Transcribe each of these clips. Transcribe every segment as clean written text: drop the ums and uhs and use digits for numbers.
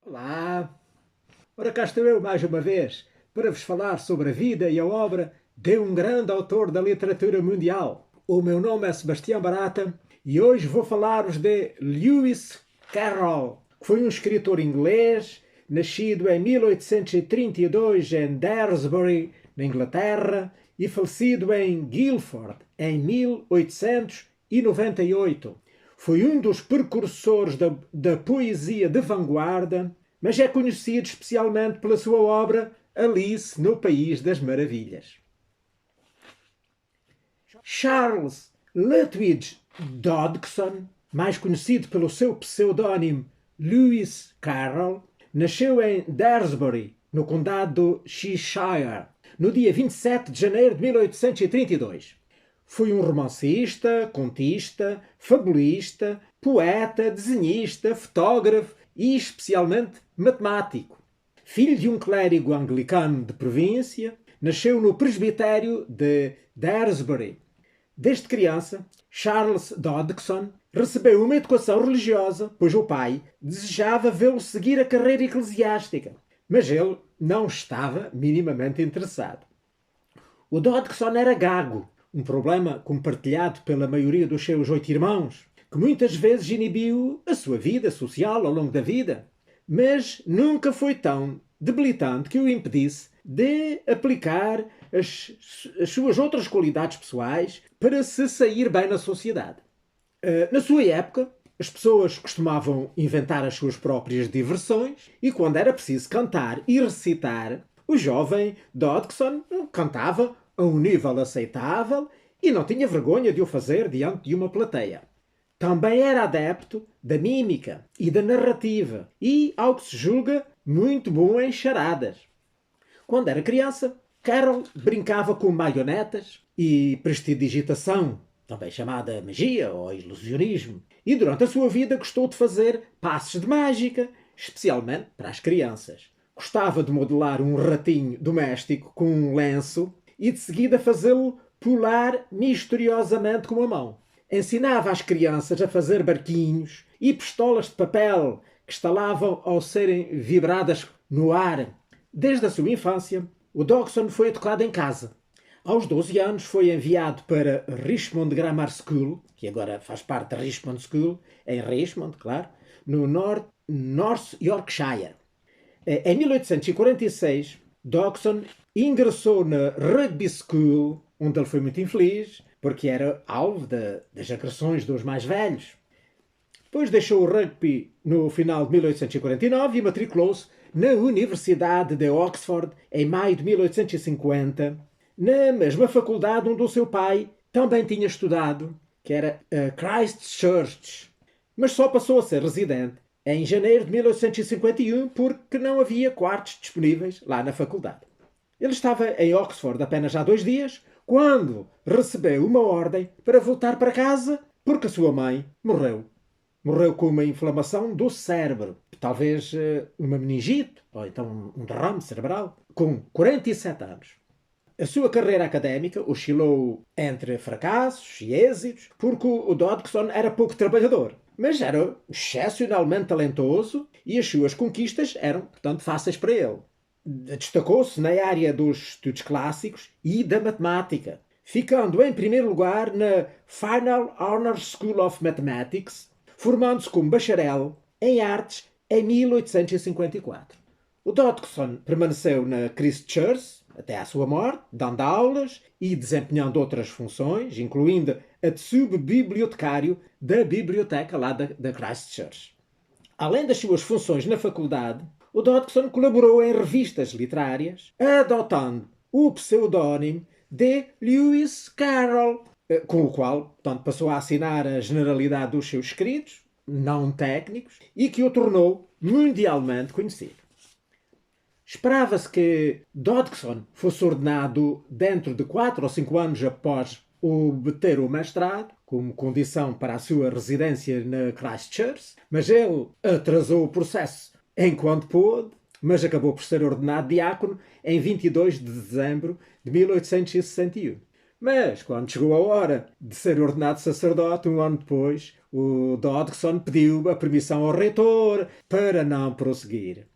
Olá! Ora, cá estou eu mais uma vez para vos falar sobre a vida e a obra de um grande autor da literatura mundial. O meu nome é Sebastião Barata e hoje vou falar-vos de Lewis Carroll, que foi um escritor inglês, nascido em 1832 em Daresbury, na Inglaterra, e falecido em Guildford, em 1898. Foi um dos precursores da poesia de vanguarda, mas é conhecido especialmente pela sua obra Alice no País das Maravilhas. Charles Lutwidge Dodgson, mais conhecido pelo seu pseudónimo Lewis Carroll, nasceu em Daresbury, no condado de Cheshire, no dia 27 de janeiro de 1832. Foi um romancista, contista, fabulista, poeta, desenhista, fotógrafo e, especialmente, matemático. Filho de um clérigo anglicano de província, nasceu no presbitério de Daresbury. Desde criança, Charles Dodgson recebeu uma educação religiosa, pois o pai desejava vê-lo seguir a carreira eclesiástica, mas ele não estava minimamente interessado. O Dodgson era gago, um problema compartilhado pela maioria dos seus 8 irmãos, que muitas vezes inibiu a sua vida social ao longo da vida, mas nunca foi tão debilitante que o impedisse de aplicar as suas outras qualidades pessoais para se sair bem na sociedade. Na sua época, as pessoas costumavam inventar as suas próprias diversões e, quando era preciso cantar e recitar, o jovem Dodgson cantava a um nível aceitável e não tinha vergonha de o fazer diante de uma plateia. Também era adepto da mímica e da narrativa e, ao que se julga, muito bom em charadas. Quando era criança, Carroll brincava com marionetas e prestidigitação, também chamada magia ou ilusionismo, e durante a sua vida gostou de fazer passes de mágica, especialmente para as crianças. Gostava de modelar um ratinho doméstico com um lenço e de seguida fazê-lo pular misteriosamente com a mão. Ensinava as crianças a fazer barquinhos e pistolas de papel que estalavam ao serem vibradas no ar. Desde a sua infância, o Dodgson foi educado em casa. Aos 12 anos foi enviado para Richmond Grammar School, que agora faz parte da Richmond School, em Richmond, claro, no North Yorkshire. Em 1846, Dodgson ingressou na Rugby School, onde ele foi muito infeliz, porque era alvo das agressões dos mais velhos. Depois deixou o rugby no final de 1849 e matriculou-se na Universidade de Oxford em maio de 1850, na mesma faculdade onde o seu pai também tinha estudado, que era a Christ Church, mas só passou a ser residente em janeiro de 1851 porque não havia quartos disponíveis lá na faculdade. Ele estava em Oxford apenas há 2 dias quando recebeu uma ordem para voltar para casa porque a sua mãe morreu. Morreu com uma inflamação do cérebro, talvez uma meningite ou então um derrame cerebral, com 47 anos. A sua carreira académica oscilou entre fracassos e êxitos, porque o Dodgson era pouco trabalhador, mas era excepcionalmente talentoso e as suas conquistas eram, portanto, fáceis para ele. Destacou-se na área dos estudos clássicos e da matemática, ficando em primeiro lugar na Final Honor School of Mathematics, formando-se como bacharel em artes em 1854. O Dodgson permaneceu na Christ Church até à sua morte, dando aulas e desempenhando outras funções, incluindo a de subbibliotecário da biblioteca lá da Christ Church. Além das suas funções na faculdade, o Dodgson colaborou em revistas literárias, adotando o pseudónimo de Lewis Carroll, com o qual, portanto, passou a assinar a generalidade dos seus escritos, não técnicos, e que o tornou mundialmente conhecido. Esperava-se que Dodgson fosse ordenado dentro de 4 ou 5 anos após obter o mestrado, como condição para a sua residência na Christchurch, mas ele atrasou o processo enquanto pôde, mas acabou por ser ordenado diácono em 22 de dezembro de 1861. Mas, quando chegou a hora de ser ordenado sacerdote, um ano depois, o Dodgson pediu a permissão ao reitor para não prosseguir.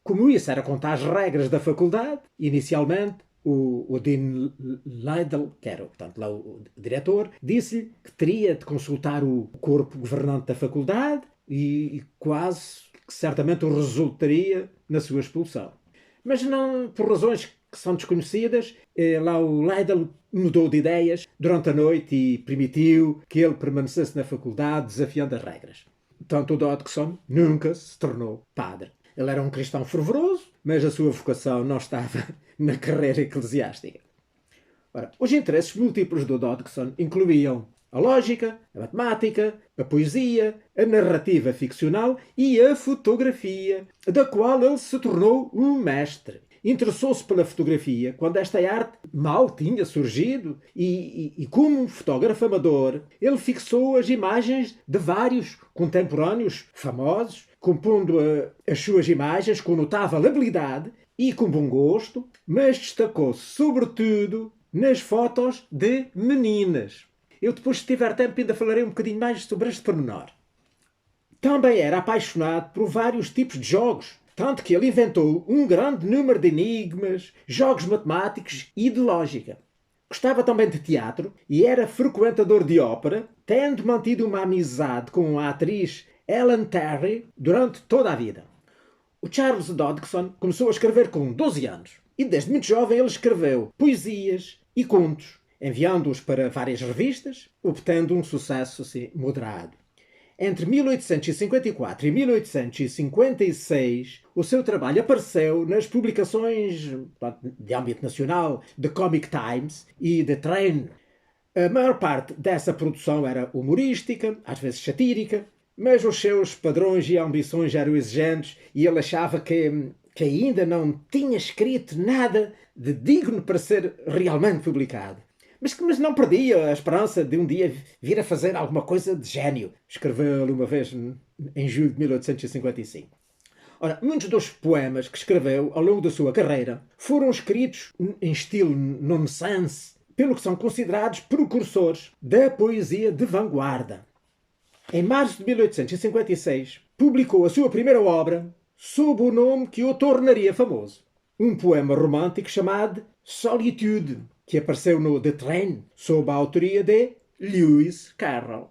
Como isso era contra as regras da faculdade, inicialmente o Dean Liddell, que era portanto, lá o diretor, disse-lhe que teria de consultar o corpo governante da faculdade e quase que certamente o resultaria na sua expulsão. Mas não por razões que são desconhecidas, lá o Liddell mudou de ideias durante a noite e permitiu que ele permanecesse na faculdade desafiando as regras. Tanto o Dodgson nunca se tornou padre. Ele era um cristão fervoroso, mas a sua vocação não estava na carreira eclesiástica. Ora, os interesses múltiplos do Dodgson incluíam a lógica, a matemática, a poesia, a narrativa ficcional e a fotografia, da qual ele se tornou um mestre. Interessou-se pela fotografia quando esta arte mal tinha surgido e como um fotógrafo amador, ele fixou as imagens de vários contemporâneos famosos, compondo as suas imagens com notável habilidade e com bom gosto, mas destacou-se sobretudo nas fotos de meninas. Eu depois, se tiver tempo, ainda falarei um bocadinho mais sobre este pormenor. Também era apaixonado por vários tipos de jogos, tanto que ele inventou um grande número de enigmas, jogos matemáticos e de lógica. Gostava também de teatro e era frequentador de ópera, tendo mantido uma amizade com a atriz Ellen Terry durante toda a vida. O Charles Dodgson começou a escrever com 12 anos e desde muito jovem ele escreveu poesias e contos, enviando-os para várias revistas, obtendo um sucesso assim, moderado. Entre 1854 e 1856, o seu trabalho apareceu nas publicações de âmbito nacional The Comic Times e The Train. A maior parte dessa produção era humorística, às vezes satírica, mas os seus padrões e ambições eram exigentes e ele achava que ainda não tinha escrito nada de digno para ser realmente publicado. Mas não perdia a esperança de um dia vir a fazer alguma coisa de gênio. Escreveu-lhe uma vez em julho de 1855. Ora, muitos dos poemas que escreveu ao longo da sua carreira foram escritos em estilo nonsense, pelo que são considerados precursores da poesia de vanguarda. Em março de 1856, publicou a sua primeira obra sob o nome que o tornaria famoso. Um poema romântico chamado Solitude, que apareceu no The Train, sob a autoria de Lewis Carroll.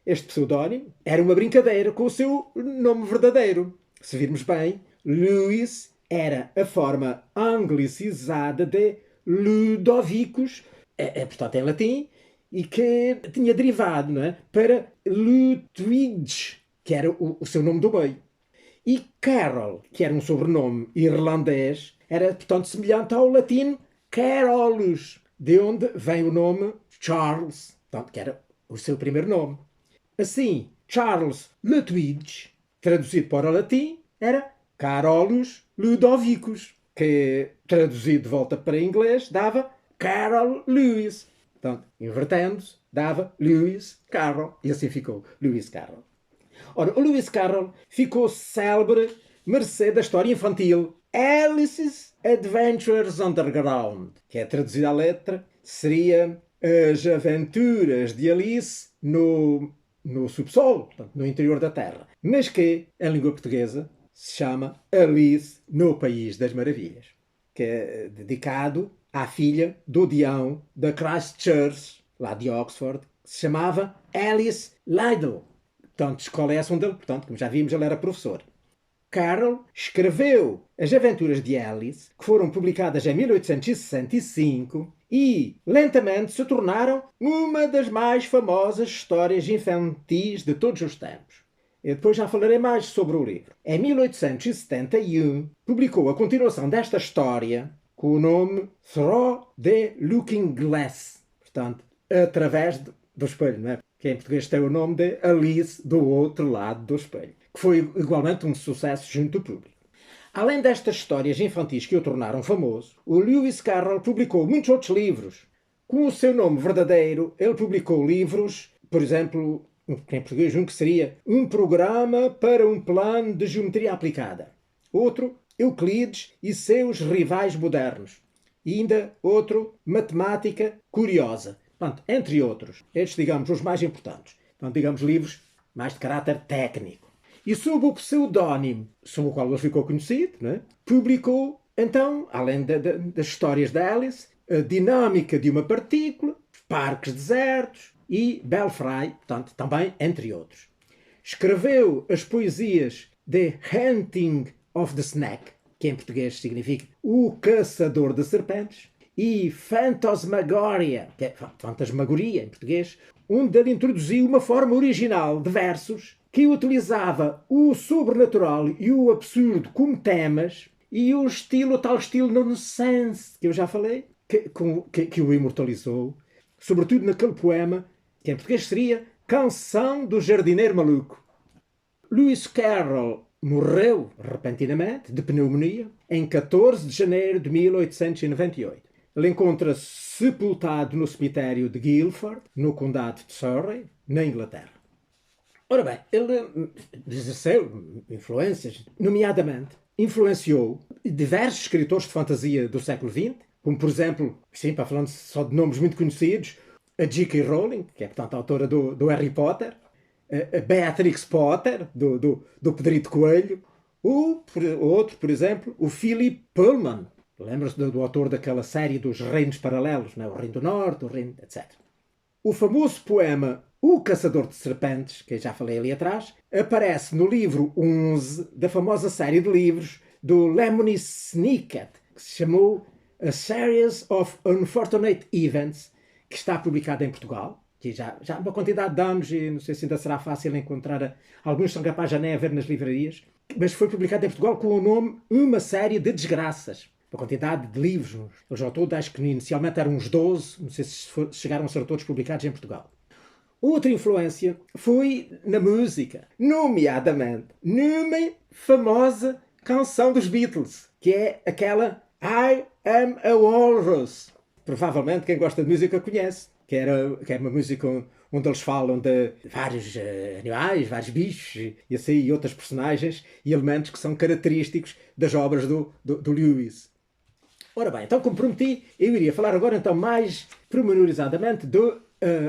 Este pseudónimo era uma brincadeira com o seu nome verdadeiro. Se virmos bem, Lewis era a forma anglicizada de Ludovicus, portanto em latim, e que tinha derivado, não é, para Ludwig, que era o seu nome do meio. E Carroll, que era um sobrenome irlandês, era, portanto, semelhante ao latino Carolus, de onde vem o nome Charles, portanto, que era o seu primeiro nome. Assim, Charles Ludwig, traduzido para o latim, era Carolus Ludovicus, que, traduzido de volta para inglês, dava Carol Lewis. Portanto, invertendo-se, dava Lewis Carroll, e assim ficou Lewis Carroll. Ora, o Lewis Carroll ficou célebre mercê da história infantil Alice's Adventures Underground, que é traduzida à letra, seria as aventuras de Alice no subsolo, portanto, no interior da Terra, mas que, em língua portuguesa, se chama Alice no País das Maravilhas, que é dedicado à filha do deão da Christ Church, lá de Oxford, que se chamava Alice Liddell. Portanto, escola essa onde ele, portanto, como já vimos, ele era professor. Carroll escreveu As Aventuras de Alice, que foram publicadas em 1865 e lentamente se tornaram uma das mais famosas histórias infantis de todos os tempos. Eu depois já falarei mais sobre o livro. Em 1871, publicou a continuação desta história com o nome Through the Looking Glass, portanto, através do espelho, não é? Que em português tem o nome de Alice do Outro Lado do Espelho, que foi igualmente um sucesso junto do público. Além destas histórias infantis que o tornaram famoso, o Lewis Carroll publicou muitos outros livros. Com o seu nome verdadeiro, ele publicou livros, por exemplo, em português um que seria Um Programa para um Plano de Geometria Aplicada. Outro, Euclides e seus Rivais Modernos. e ainda outro, Matemática Curiosa. Portanto, entre outros, estes, digamos, os mais importantes. Então, digamos, livros mais de caráter técnico. E sob o pseudónimo sob o qual ele ficou conhecido, né, publicou, então, além das histórias da Alice, a dinâmica de uma partícula, parques desertos e Belfry, portanto, também entre outros. Escreveu as poesias de Hunting of the Snake, que em português significa O Caçador de Serpentes, e Phantasmagoria, que é fantasmagoria em português, onde ele introduziu uma forma original de versos que utilizava o sobrenatural e o absurdo como temas e o tal estilo nonsense que eu já falei, que o imortalizou, sobretudo naquele poema que em português seria Canção do Jardineiro Maluco. Lewis Carroll morreu repentinamente de pneumonia em 14 de janeiro de 1898. Ele encontra-se sepultado no cemitério de Guildford, no condado de Surrey, na Inglaterra. Ora bem, ele exerceu influências, nomeadamente, influenciou diversos escritores de fantasia do século XX, como, por exemplo, sim, para falando só de nomes muito conhecidos, a J.K. Rowling, que é, portanto, a autora do Harry Potter, a Beatrix Potter, do Pedrito Coelho, outro, por exemplo, o Philip Pullman. Lembra-se do autor daquela série dos reinos paralelos, né? O Reino do Norte, o Reino, etc. O famoso poema O Caçador de Serpentes, que eu já falei ali atrás, aparece no livro 11 da famosa série de livros do Lemony Snicket, que se chamou A Series of Unfortunate Events, que está publicado em Portugal, que já há uma quantidade de anos e não sei se ainda será fácil encontrar. Alguns são capazes já nem a ver nas livrarias, mas foi publicado em Portugal com o nome Uma Série de Desgraças. Uma quantidade de livros. Eles ao todo, acho que inicialmente eram uns 12, não sei se chegaram a ser todos publicados em Portugal. Outra influência foi na música, nomeadamente numa famosa canção dos Beatles, que é aquela I Am a Walrus. Provavelmente quem gosta de música conhece, que é uma música onde eles falam de vários animais, vários bichos e assim, e outras personagens e elementos que são característicos das obras do Lewis. Ora bem, então como prometi, eu iria falar agora então mais pormenorizadamente do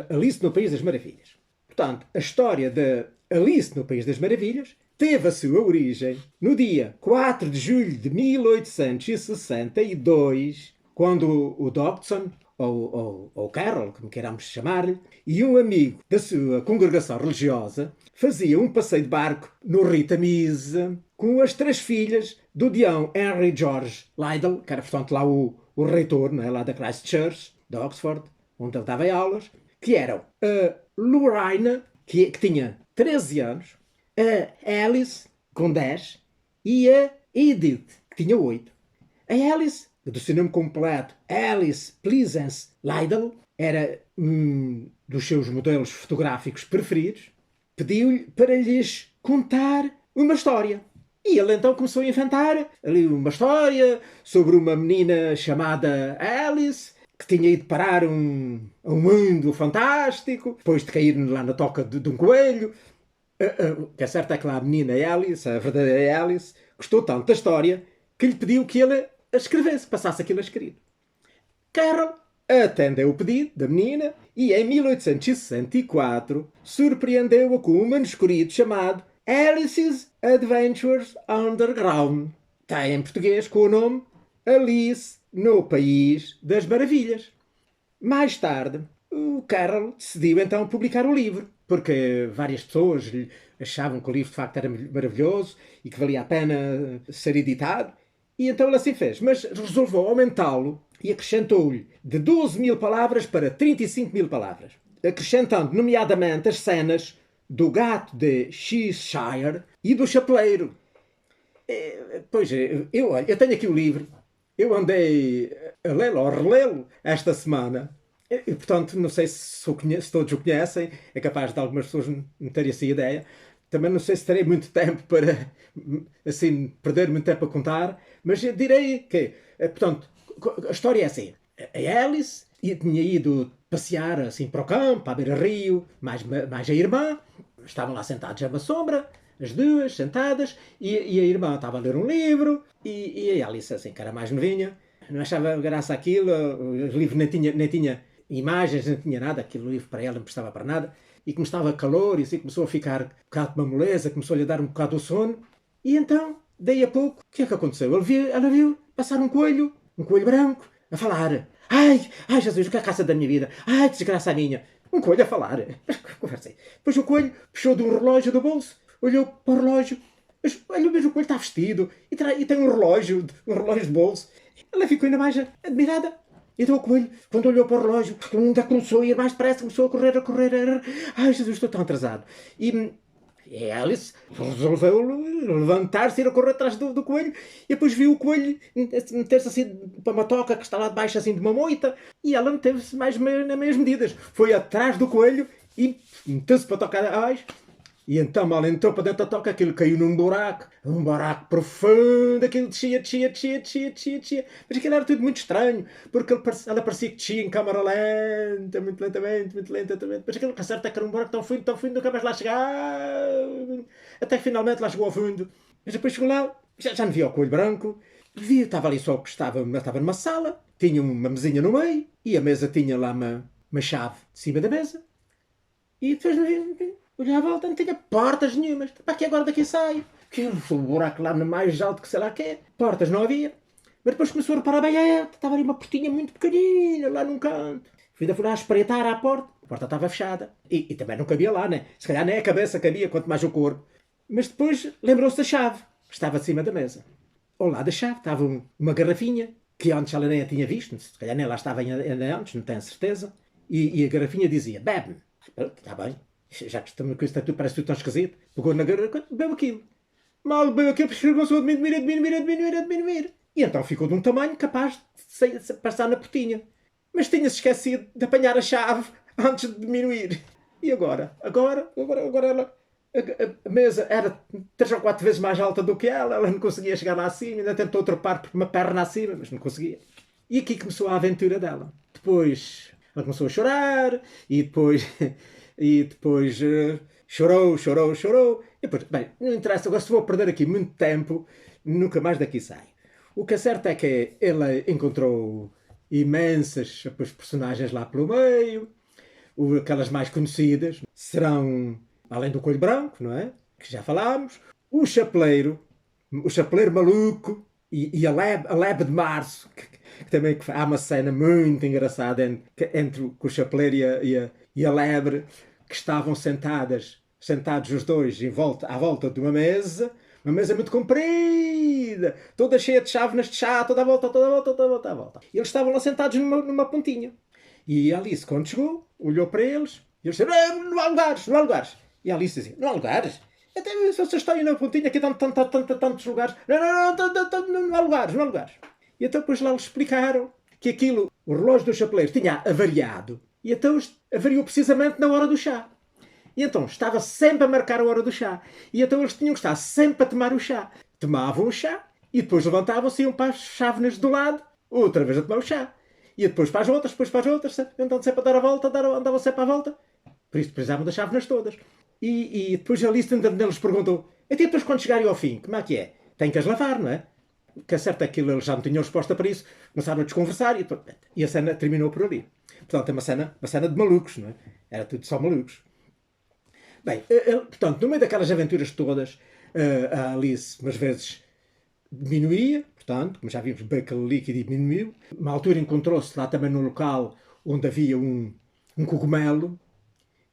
Alice no País das Maravilhas. Portanto, a história de Alice no País das Maravilhas teve a sua origem no dia 4 de julho de 1862, quando o Dodgson, ou Carroll, como queiramos chamar-lhe, e um amigo da sua congregação religiosa fazia um passeio de barco no rio Tamise com as 3 filhas do deão Henry George Liddell, que era, portanto, lá o reitor, não é? Lá da Christ Church, de Oxford, onde ele dava aulas, que eram a Lorraine, que tinha 13 anos, a Alice, com 10, e a Edith, que tinha 8. A Alice, do seu nome completo, Alice Pleasance Liddell, era um dos seus modelos fotográficos preferidos, pediu-lhe para lhes contar uma história. E ele então começou a inventar ali uma história sobre uma menina chamada Alice, que tinha ido parar a um mundo fantástico, depois de cair lá na toca de um coelho. O que é certo é que lá a menina Alice, a verdadeira Alice, gostou tanto da história que lhe pediu que ele a escrevesse, passasse aquilo a escrito. Carroll atendeu o pedido da menina e em 1864 surpreendeu-a com um manuscrito chamado Alice's Adventures Underground. Está em português com o nome Alice no País das Maravilhas. Mais tarde, o Carroll decidiu então publicar o livro, porque várias pessoas achavam que o livro de facto era maravilhoso e que valia a pena ser editado, e então ele assim fez, mas resolveu aumentá-lo e acrescentou-lhe de 12.000 palavras para 35.000 palavras, acrescentando nomeadamente as cenas do gato de Cheshire e do chapeleiro. Pois, eu tenho aqui o livro, eu andei a lê-lo, ou relê-lo esta semana, e, portanto, não sei se todos o conhecem, é capaz de algumas pessoas não terem essa ideia. Também não sei se terei muito tempo para, assim, perder muito tempo a contar, mas eu direi que, portanto, a história é assim. A Alice tinha ido passear assim para o campo, à beira-rio, mais a irmã, estavam lá sentados a uma sombra, as duas sentadas, e a irmã estava a ler um livro, e a Alice, assim, que era mais novinha, não achava graça àquilo, o livro nem tinha imagens, nem tinha nada, aquele livro para ela não prestava para nada, e como estava calor, e assim começou a ficar um bocado de uma moleza, começou-lhe a dar um bocado o sono, e então, daí a pouco, o que é que aconteceu? Ela viu passar um coelho branco, a falar. Ai Jesus, o que é a caça da minha vida? Ai, desgraça minha. Um coelho a falar. Conversei. Depois o coelho puxou de um relógio do bolso, olhou para o relógio. Mas olha, o coelho está vestido e tem um relógio de bolso. Ela ficou ainda mais admirada. Então o coelho, quando olhou para o relógio, ainda começou a ir mais depressa, começou a correr. Ai Jesus, estou tão atrasado. E Alice resolveu levantar-se e ir a correr atrás do coelho. E depois viu o coelho meter-se assim para uma toca que está lá debaixo assim de uma moita. E ela meteu-se mais nas meias medidas. Foi atrás do coelho e meteu-se para tocar abaixo. E então mal entrou para dentro da toca, aquilo caiu num buraco profundo, aquilo descia. Mas aquilo era tudo muito estranho, porque ela parecia que descia em câmara lenta, muito lentamente. Mas aquilo que certo é que era um buraco tão fundo, nunca mais lá chegava. Até que finalmente lá chegou ao fundo. Mas depois chegou lá, já não via o coelho branco, estava ali só que estava numa sala, tinha uma mesinha no meio, e a mesa tinha lá uma chave de cima da mesa. E depois olhei à volta, não tinha portas nenhumas. Para que agora daqui saio? O buraco lá no mais alto que sei lá que é. Portas não havia. Mas depois começou a reparar bem, estava ali uma portinha muito pequenina, lá num canto. Fui lá espreitar à porta. A porta estava fechada. E também não cabia lá, né? Se calhar nem a cabeça cabia, quanto mais o corpo. Mas depois lembrou-se da chave, que estava acima da mesa. Ao lado da chave estava uma garrafinha, que antes ela nem a tinha visto. Se calhar nem lá estava ainda antes, não tenho certeza. E a garrafinha dizia, bebe-me. Está bem. Já que estamos com isso, parece tudo tão esquisito. Pegou na garrafa, bebeu aquilo. Mal bebeu aquilo, começou a diminuir. E então ficou de um tamanho capaz de passar na portinha. Mas tinha-se esquecido de apanhar a chave antes de diminuir. E agora ela... A mesa era 3 ou 4 vezes mais alta do que ela não conseguia chegar lá acima, ainda tentou trepar por uma perna acima, mas não conseguia. E aqui começou a aventura dela. Depois ela começou a chorar, e depois chorou. E depois, bem, não interessa, agora se vou perder aqui muito tempo, nunca mais daqui saio. O que é certo é que ele encontrou imensas personagens lá pelo meio, aquelas mais conhecidas serão, além do coelho branco, não é? Que já falámos, o chapeleiro maluco e a lebre de março, que também há uma cena muito engraçada entre o chapeleiro e a lebre, que estavam sentados os dois à volta de uma mesa muito comprida, toda cheia de chávenas de chá, toda à volta. E eles estavam lá sentados numa pontinha. E a Alice, quando chegou, olhou para eles e eles disseram, não há lugares. E a Alice dizia, não há lugares? Até se vocês estão aí na pontinha, aqui tantos lugares. Não há lugares. E então depois lá eles explicaram que aquilo, o relógio do chapeleiro tinha avariado. E então avariou precisamente na hora do chá. E então estava sempre a marcar a hora do chá. E então eles tinham que estar sempre a tomar o chá. Tomavam o chá e depois levantavam-se e iam para as chávenas do lado, outra vez a tomar o chá. E depois para as outras, então sempre a dar a volta, andavam sempre à volta. Por isso precisavam das chávenas todas. E depois a lista deles perguntou, até depois quando chegarem ao fim, como é que é? Tem que as lavar, não é? O que é certo é que eles já não tinham resposta para isso, começaram a desconversar e a cena terminou por ali. Portanto, é uma cena de malucos, não é? Era tudo só malucos. Bem, portanto, no meio daquelas aventuras todas, a Alice, umas vezes, diminuía, portanto, como já vimos, bem aquele líquido diminuiu. Uma altura encontrou-se lá também no local onde havia um cogumelo,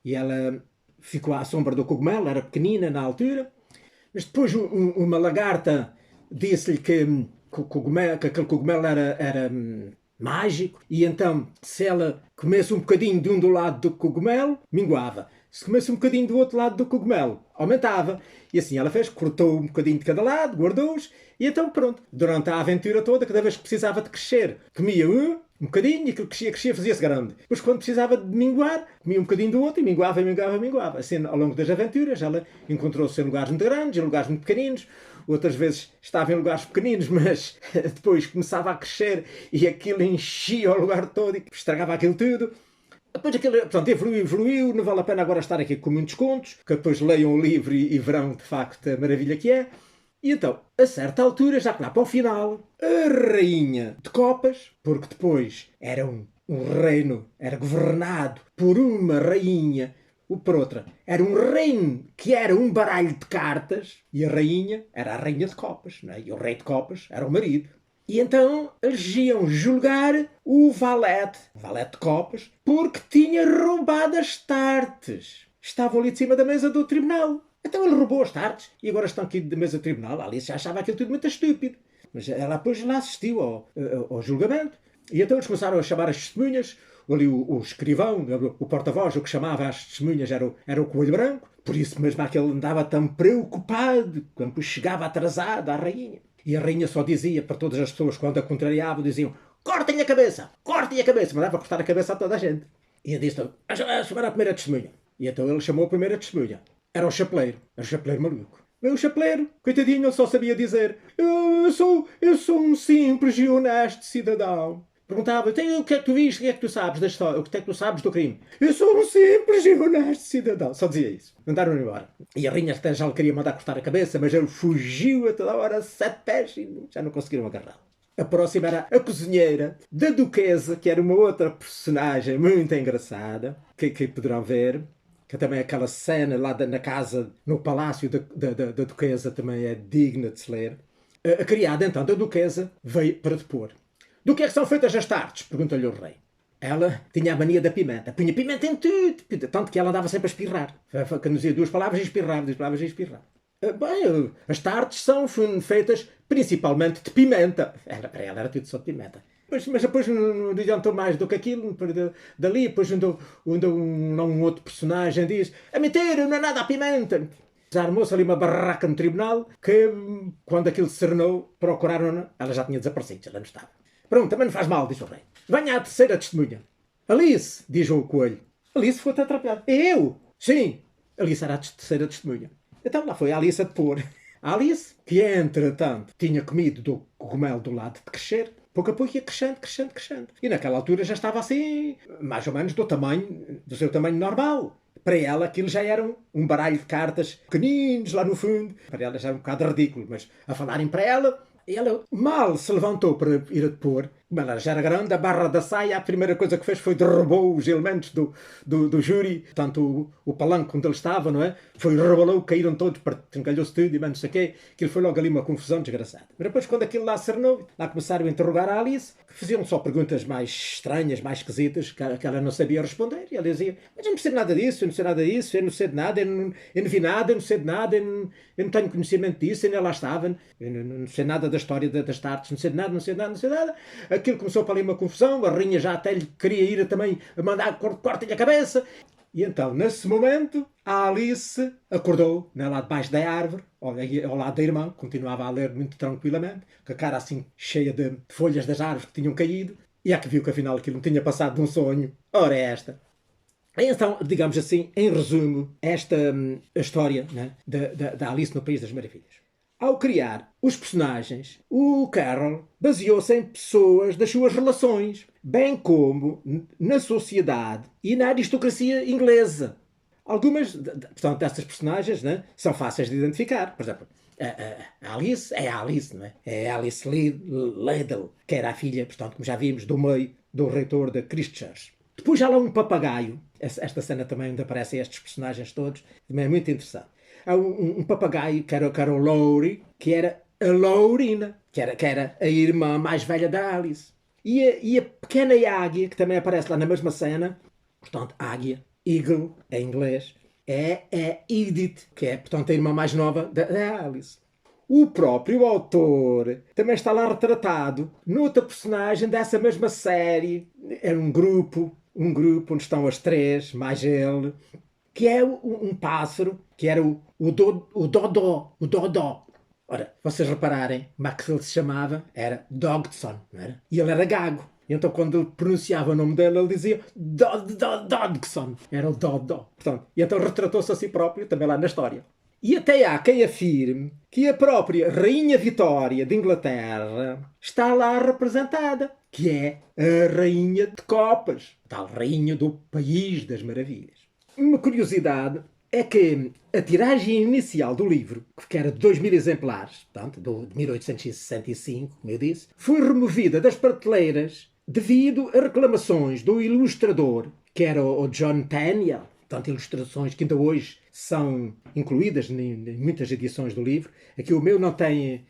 e ela ficou à sombra do cogumelo, era pequenina na altura, mas depois uma lagarta disse-lhe que aquele cogumelo era mágico, e então se ela comesse um bocadinho de um do lado do cogumelo, minguava. Se comesse um bocadinho do outro lado do cogumelo, aumentava. E assim ela cortou um bocadinho de cada lado, guardou-os, e então pronto. Durante a aventura toda, cada vez que precisava de crescer, comia um bocadinho, e aquilo que crescia, fazia-se grande. Depois quando precisava de minguar, comia um bocadinho do outro, e minguava. Assim, ao longo das aventuras, ela encontrou-se em lugares muito grandes, em lugares muito pequeninos. Outras vezes estava em lugares pequeninos, mas depois começava a crescer, e aquilo enchia o lugar todo, e estragava aquilo tudo. Depois aquilo, portanto, evoluiu, não vale a pena agora estar aqui com muitos contos, que depois leiam o livro e verão de facto a maravilha que é. E então, a certa altura, já que lá para o final, a rainha de copas, porque depois era um reino, era governado por uma rainha, ou por outra, era um reino que era um baralho de cartas, e a rainha era a rainha de copas, não é? E o rei de copas era o marido. E então eles iam julgar o valete de copas, porque tinha roubado as tartes. Estavam ali de cima da mesa do tribunal. Então ele roubou as tartes e agora estão aqui de mesa do tribunal. A Alice já achava aquilo tudo muito estúpido. Mas ela depois lá assistiu ao julgamento. E então eles começaram a chamar as testemunhas. Ali o escrivão, o porta-voz, o que chamava as testemunhas era o Coelho Branco. Por isso mesmo é que ele andava tão preocupado quando chegava atrasado à rainha. E a rainha só dizia para todas as pessoas, quando a contrariavam, diziam: cortem a cabeça, cortem a cabeça. Mandava cortar a cabeça a toda a gente. E ele disse: a chamar a primeira testemunha. E então ele chamou a primeira testemunha. Era o chapeleiro maluco. O chapeleiro, coitadinho, ele só sabia dizer: eu sou um simples e honesto cidadão. Perguntava: o que é que tu viste? O que é que tu sabes da história? O que é que tu sabes do crime? Eu sou um simples e honesto cidadão. Só dizia isso. Mandaram-no embora. E a rainha até já lhe queria mandar cortar a cabeça, mas ele fugiu a toda hora, 7 pés, e já não conseguiram agarrá-lo. A próxima era a cozinheira da duquesa, que era uma outra personagem muito engraçada, que poderão ver. Que também aquela cena lá na casa, no palácio da duquesa, também é digna de se ler. A criada, então, da duquesa, veio para depor. Do que é que são feitas as tartes? Perguntou-lhe o rei. Ela tinha a mania da pimenta. Punha pimenta em tudo. Tanto que ela andava sempre a espirrar. Quando dizia 2 palavras, espirrava. 2 palavras, espirrava. Bem, as tartes são feitas principalmente de pimenta. Para ela era tudo só de pimenta. Mas depois não adiantou mais do que aquilo. Dali, depois um outro personagem diz: a mentira, não é nada a pimenta. Armou-se ali uma barraca no tribunal que, quando aquilo se serenou, procuraram-na. Ela já tinha desaparecido, ela não estava. Pronto, também não faz mal, diz o rei. Venha a terceira testemunha. Alice, diz o coelho. Alice foi-te atrapalhada. Eu? Sim. Alice era a terceira testemunha. Então lá foi a Alice a depor. A Alice, que entretanto tinha comido do cogumelo do lado de crescer, pouco a pouco ia crescendo. E naquela altura já estava assim, mais ou menos do seu tamanho normal. Para ela aquilo já era um baralho de cartas pequeninos lá no fundo. Para ela já era um bocado ridículo, mas a falarem para ela mal se levantou para ir a depor. Ela já era grande, a barra da saia, a primeira coisa que fez foi derrubou os elementos do júri, tanto o palanque onde ele estava, não é? Rebalou, caíram todos, encalhou-se tudo e não sei o quê. Aquilo foi logo ali uma confusão desgraçada. Mas depois, quando aquilo lá serenou, lá começaram a interrogar a Alice, que faziam só perguntas mais estranhas, mais esquisitas, que ela não sabia responder. E ela dizia: mas eu não sei nada disso, eu não sei nada disso, eu não sei de nada, eu não vi nada, eu não sei de nada, eu não tenho conhecimento disso, eu nem lá estava, eu não sei nada da história das tartes, não sei de nada, não sei nada. Aquilo começou para ali uma confusão, a rainha já até lhe queria ir também a mandar cortem-lhe a cabeça. E então, nesse momento, a Alice acordou, lá debaixo da árvore, ao lado da irmã, continuava a ler muito tranquilamente, com a cara assim cheia de folhas das árvores que tinham caído, e é que viu que afinal aquilo não tinha passado de um sonho. Ora é esta. Então, digamos assim, em resumo, a história, né, da Alice no País das Maravilhas. Ao criar os personagens, o Carroll baseou-se em pessoas das suas relações, bem como na sociedade e na aristocracia inglesa. Algumas, portanto, dessas personagens, né, são fáceis de identificar. Por exemplo, a Alice é a Alice, não é? É a Alice Liddell, que era a filha, portanto, como já vimos, do meio do reitor de Christchurch. Depois há lá um papagaio. Esta cena também onde aparecem estes personagens todos. Também é muito interessante. Há um papagaio que era o Lowry, que era a Lorina, que era a irmã mais velha da Alice. E a pequena águia, que também aparece lá na mesma cena, portanto, águia, eagle, em inglês, é a Edith, que é, portanto, a irmã mais nova da Alice. O próprio autor também está lá retratado noutra personagem dessa mesma série. É um grupo onde estão as três, mais ele, que é um pássaro, que era o Dodó. Ora, vocês repararem, como é que ele se chamava? Era Dodgson, não era? E ele era gago. E então, quando ele pronunciava o nome dele, ele dizia Dodgson. Era o Dodó. Portanto, e então retratou-se a si próprio, também lá na história. E até há quem afirme que a própria Rainha Vitória de Inglaterra está lá representada, que é a Rainha de Copas, tal Rainha do País das Maravilhas. Uma curiosidade é que a tiragem inicial do livro, que era de 2.000 exemplares, portanto, de 1865, como eu disse, foi removida das prateleiras devido a reclamações do ilustrador, que era o John Tenniel, portanto, ilustrações que ainda hoje são incluídas em muitas edições do livro. Aqui o meu não tem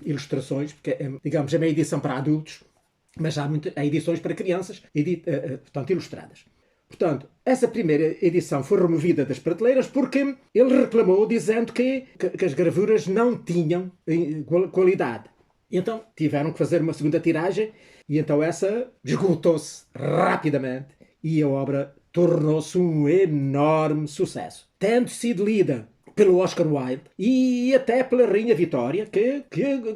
ilustrações, porque, digamos, é uma edição para adultos, mas há edições para crianças, portanto, ilustradas. Portanto, essa primeira edição foi removida das prateleiras porque ele reclamou, dizendo que as gravuras não tinham qualidade. E então tiveram que fazer uma segunda tiragem, e então essa esgotou-se rapidamente e a obra tornou-se um enorme sucesso, tendo sido lida pelo Oscar Wilde e até pela Rainha Vitória, que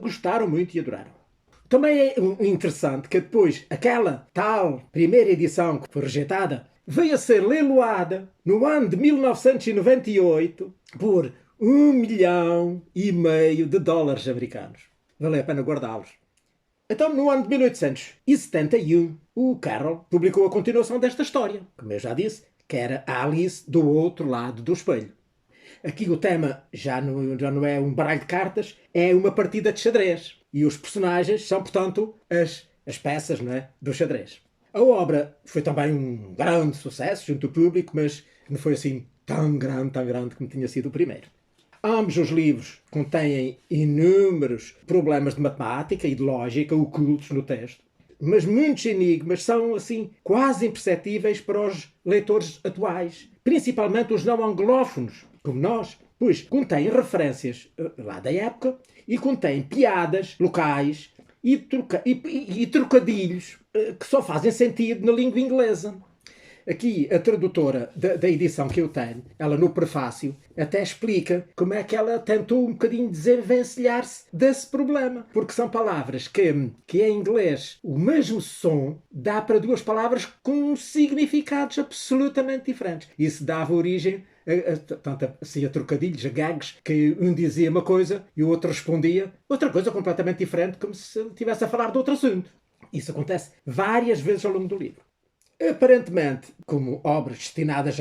gostaram muito e adoraram. Também é interessante que depois aquela tal primeira edição que foi rejeitada veio a ser leiloada no ano de 1998 por $1,5 milhão americanos. Valeu a pena guardá-los. Então, no ano de 1871, o Carroll publicou a continuação desta história, como eu já disse, que era Alice do outro lado do espelho. Aqui o tema já não é um baralho de cartas, é uma partida de xadrez. E os personagens são, portanto, as peças, não é, do xadrez. A obra foi também um grande sucesso junto ao público, mas não foi assim tão grande como tinha sido o primeiro. Ambos os livros contêm inúmeros problemas de matemática e de lógica ocultos no texto, mas muitos enigmas são assim quase imperceptíveis para os leitores atuais, principalmente os não anglófonos, como nós, pois contém referências lá da época e contém piadas locais e trocadilhos que só fazem sentido na língua inglesa. Aqui, a tradutora da edição que eu tenho, ela no prefácio, até explica como é que ela tentou um bocadinho desenvencilhar-se desse problema. Porque são palavras que em inglês o mesmo som dá para duas palavras com significados absolutamente diferentes. Isso dava origem a trocadilhos, a gags, que um dizia uma coisa e o outro respondia outra coisa completamente diferente, como se ele estivesse a falar de outro assunto. Isso acontece várias vezes ao longo do livro. Aparentemente, como obras destinadas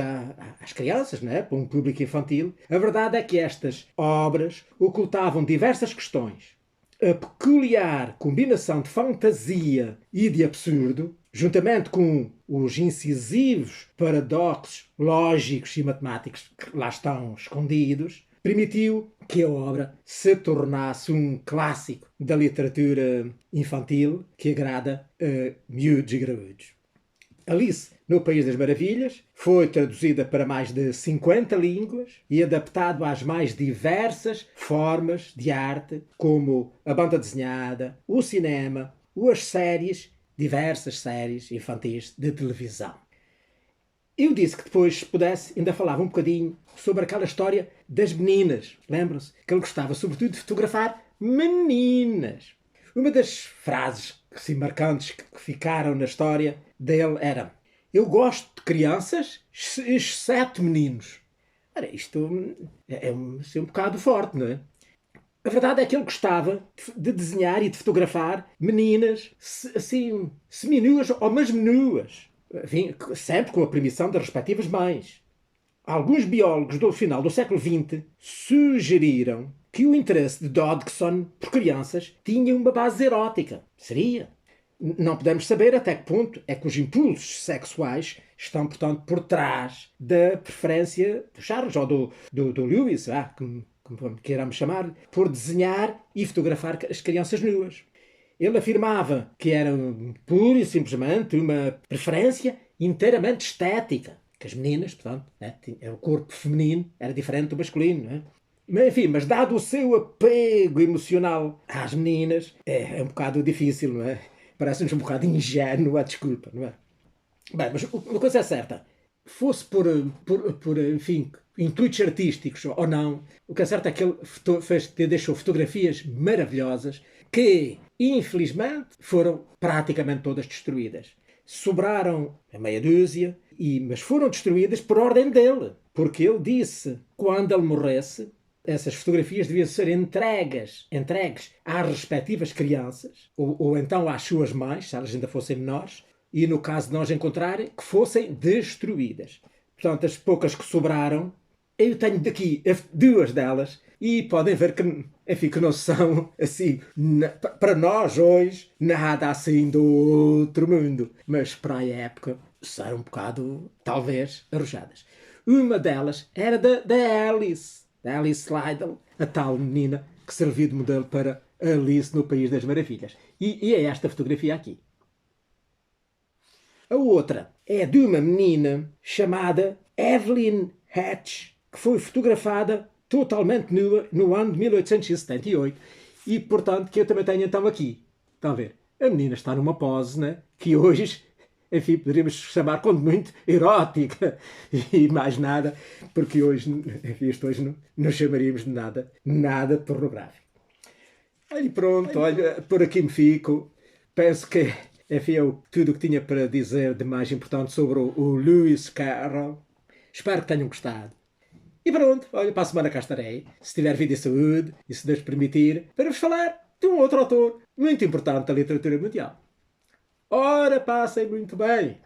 às crianças, não é? Para um público infantil, a verdade é que estas obras ocultavam diversas questões. A peculiar combinação de fantasia e de absurdo, juntamente com os incisivos paradoxos lógicos e matemáticos que lá estão escondidos, permitiu que a obra se tornasse um clássico da literatura infantil que agrada a miúdos e graúdos. Alice no País das Maravilhas foi traduzida para mais de 50 línguas e adaptado às mais diversas formas de arte, como a banda desenhada, o cinema, as séries, diversas séries infantis de televisão. Eu disse que depois, se pudesse, ainda falava um bocadinho sobre aquela história das meninas. Lembram-se? Que ele gostava sobretudo de fotografar meninas. Uma das frases marcantes que ficaram na história dele era: eu gosto de crianças, exceto meninos. Ora, isto é um bocado forte, não é? A verdade é que ele gostava de desenhar e de fotografar meninas, assim, seminuas ou mesmo nuas. Enfim, sempre com a permissão das respectivas mães. Alguns biólogos do final do século XX sugeriram que o interesse de Dodgson por crianças tinha uma base erótica. Seria. Não podemos saber até que ponto é que os impulsos sexuais estão, portanto, por trás da preferência do Charles ou do Lewis, como queiramos chamar, por desenhar e fotografar as crianças nuas. Ele afirmava que era pura e simplesmente uma preferência inteiramente estética. Que as meninas, portanto, o corpo feminino era diferente do masculino, não é? Mas dado o seu apego emocional às meninas, é um bocado difícil, não é? Parece-nos um bocado ingênuo a desculpa, não é? Bem, mas uma coisa é certa. Fosse por enfim, intuitos artísticos ou não, o que é certo é que ele deixou fotografias maravilhosas que, infelizmente, foram praticamente todas destruídas. Sobraram a meia dúzia, mas foram destruídas por ordem dele. Porque ele disse que quando ele morresse, essas fotografias deviam ser entregues às respectivas crianças, ou então às suas mães, se elas ainda fossem menores, e no caso de nós encontrarem, que fossem destruídas. portanto, as poucas que sobraram. Eu tenho daqui duas delas e podem ver que, enfim, que não são, assim, para nós hoje, nada assim do outro mundo. Mas para a época são um bocado, talvez, arrojadas. Uma delas era da Alice Liddell, a tal menina que serviu de modelo para Alice no País das Maravilhas. E é esta fotografia aqui. A outra é de uma menina chamada Evelyn Hatch, que foi fotografada totalmente nua no ano de 1878 e, portanto, que eu também tenho então aqui. Estão a ver? A menina está numa pose, né? Que hoje, enfim, poderíamos chamar quando muito erótica e mais nada, porque hoje, enfim, isto hoje não chamaríamos de nada pornográfico. E pronto, olha, por aqui me fico. Penso que, enfim, é tudo o que tinha para dizer de mais importante sobre o Lewis Carroll. Espero que tenham gostado. E pronto, olha, para a semana cá estarei, se tiver vida e saúde, e se Deus permitir, para vos falar de um outro autor muito importante da literatura mundial. Ora, passem muito bem!